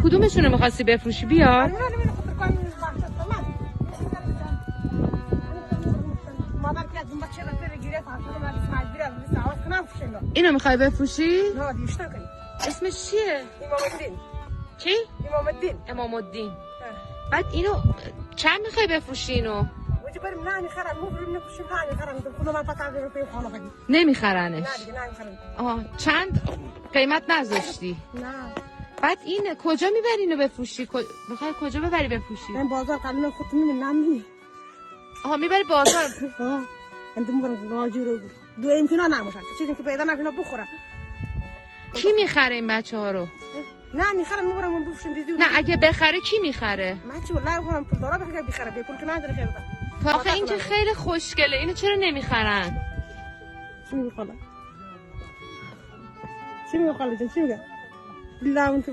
کدومشونو می‌خواستی بفروشی؟ بیار. اینو میخوای بفروشی؟ نه دیشتن کنی. اسمش چیه؟ امام‌الدین. چی؟ امام‌الدین. بعد اینو چند میخوای بفروشی اینو؟ وجه بریم نه میخرم مفرم نفروشیم نه میخرم خونه من پتر رو پی خانه خواهی. نمیخرنش. نه دیگه نمیخرم. آها چند قیمت نذاشتی؟ نه. بعد این کجا میبری اینو بفروشی؟ میخوای کجا ببری بفروشی؟ من بازار قلم خودت نمی. آها میبری بازار. آه. انت میگم راجی رو دو امکان نمیشه. چیزی که پیدا نکنه بخوره. کی میخره این بچه‌ها رو؟ نه میخرم میبرم اون بفروشیم دیدی. نه اگه بخره کی میخره؟ من چی والله خودم پول دارم بخره به پول که نداره خیلی. آخه این که خیلی خوشگله. اینو چرا نمیخرن؟ چی میخواد؟ چی میگه؟ بالله انت